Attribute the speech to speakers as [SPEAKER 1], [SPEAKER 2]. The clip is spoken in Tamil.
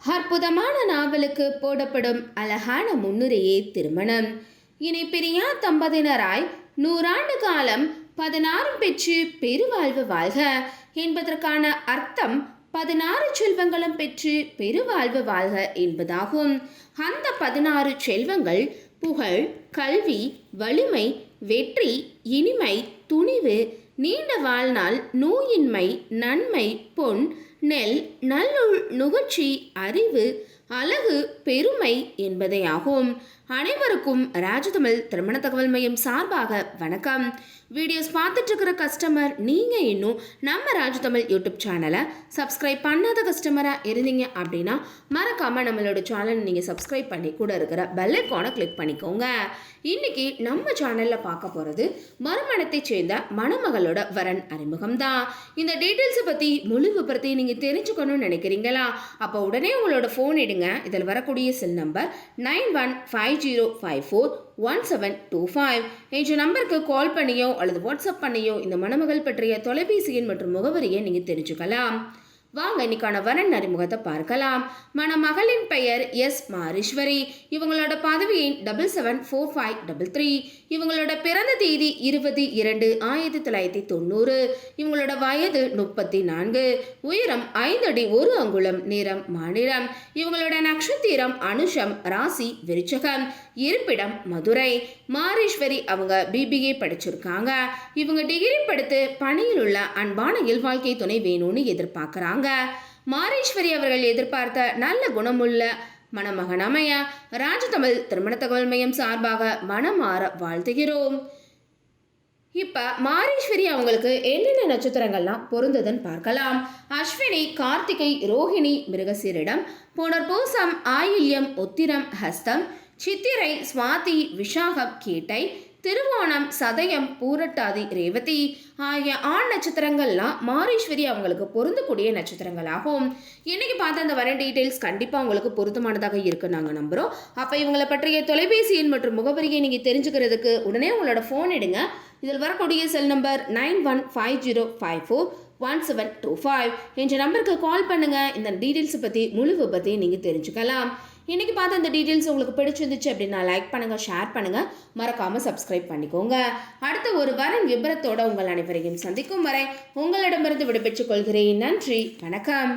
[SPEAKER 1] அற்புதமான நாவலுக்கு போடப்படும் அழகான முன்னுரையே திருமணம். இனி பிரியா தம்பதியினராய் 100 ஆண்டு காலம் 16 பெற்று பெருவாழ்வு வாழ்க என்பதற்கான அர்த்தம் 16 செல்வங்களும் பெற்று பெருவாழ்வு வாழ்க என்பதாகும். அந்த 16 செல்வங்கள் புகழ், கல்வி, வலிமை, வெற்றி, இனிமை, துணிவு, நீண்ட வாழ்நாள், நோயின்மை, நன்மை, பொன், நெல், நல்லுள், நுகர்ச்சி, அறிவு, அழகு, பெருமை என்பதையாகும். அனைவருக்கும் ராஜதமிழ் திருமண தகவல் மையம் சார்பாக வணக்கம். வீடியோஸ் பார்த்துட்டு இருக்கிற கஸ்டமர் நீங்கள் இன்னும் நம்ம ராஜதமிழ் யூடியூப் சேனலை சப்ஸ்கிரைப் பண்ணாத கஸ்டமராக இருந்தீங்க அப்படின்னா மறக்காமல் நம்மளோட சேனல் நீங்கள் சப்ஸ்கிரைப் பண்ணி கூட இருக்கிற பெல் ஐகானை கிளிக் பண்ணிக்கோங்க. இன்னைக்கு நம்ம சேனலில் பார்க்க போகிறது மறுமணத்தை சேர்ந்த மணமகளோட வரன் அறிமுகம் தான். இந்த டீட்டெயில்ஸை பற்றி முழு விபரத்தை நீங்கள் தெரிஞ்சுக்கணும்னு நினைக்கிறீங்களா? அப்போ உடனே உங்களோட ஃபோன் எடுங்க. இதில் வரக்கூடிய செல் நம்பர் 9150541725 என்ற நம்பருக்கு கால் பண்ணியோ அல்லது வாட்ஸ்அப் பண்ணியோ இந்த மணமகள் பற்றிய தொலைபேசி எண் மற்றும் முகவரியை நீங்கள் தெரிஞ்சுக்கலாம். வாங்க இன்னைக்கான வரன் அறிமுகத்தை பார்க்கலாம். மணமகளின் பெயர் எஸ் மாரீஸ்வரி. இவங்களோட பதவி எண் 774533. இவங்களோட பிறந்த தேதி 20/2/1990. இவங்களோட வயது 34. உயரம் 5 அடி 1 அங்குலம். நிறம் மாநிலம். இவங்களோட நட்சத்திரம் அனுஷம். ராசி விருச்சகம். இருப்பிடம் மதுரை. மாரீஸ்வரி அவங்க BBA படிச்சிருக்காங்க. இவங்க டிகிரி படித்து பணியில் உள்ள அன்பான இல்வாழ்க்கை துணை வேணும்னு எதிர்பார்க்குறாங்க. மாரீஸ்வரி அவர்கள் எதிர்பார்த்த நல்ல குணமுள்ள மணமகன் அமைய ராஜதமிழ் திருமண தகவல் மையம் சார்பாக மனமாற வாழ்த்துகிறோம். இப்போ மாரீஸ்வரி அவங்களுக்கு என்னென்ன நட்சத்திரங்கள்லாம் பொருந்ததுன்னு பார்க்கலாம். அஸ்வினி, கார்த்திகை, ரோஹிணி, மிருகசீரிடம், புனர்பூசம், ஆயில்யம், உத்திரம், ஹஸ்தம், சித்திரை, சுவாதி, விஷாகம், கேட்டை, திருவோணம், சதயம், பூரட்டாதி, ரேவதி ஆகிய ஆண் நட்சத்திரங்கள்லாம் மாரீஸ்வரி அவங்களுக்கு பொருந்தக்கூடிய நட்சத்திரங்களாகும். இன்னைக்கு பார்த்த அந்த வர டீட்டெயில்ஸ் கண்டிப்பாக உங்களுக்கு பொருத்தமானதாக இருக்கு நாங்கள் நம்புகிறோம். அப்போ இவங்களை பற்றிய தொலைபேசி எண் மற்றும் முகவரியை நீங்கள் தெரிஞ்சுக்கிறதுக்கு உடனே உங்களோட ஃபோன் எடுங்க. இதில் வரக்கூடிய செல் நம்பர் 9150541725 என்ற நம்பருக்கு கால் பண்ணுங்கள். இந்த டீட்டெயில்ஸை பற்றி முழு விபத்தை நீங்கள் தெரிஞ்சுக்கலாம். இன்றைக்கி பார்த்து அந்த டீட்டெயில்ஸ் உங்களுக்கு பிடிச்சிருந்துச்சு அப்படின்னா லைக் பண்ணுங்கள், ஷேர் பண்ணுங்கள், மறக்காமல் சப்ஸ்கிரைப் பண்ணிக்கோங்க. அடுத்த ஒரு வரன் விபரத்தோடு உங்கள் அனைவரையும் சந்திக்கும் வரை உங்களிடமிருந்து விடைபெற்றுக் கொள்கிறேன். நன்றி, வணக்கம்.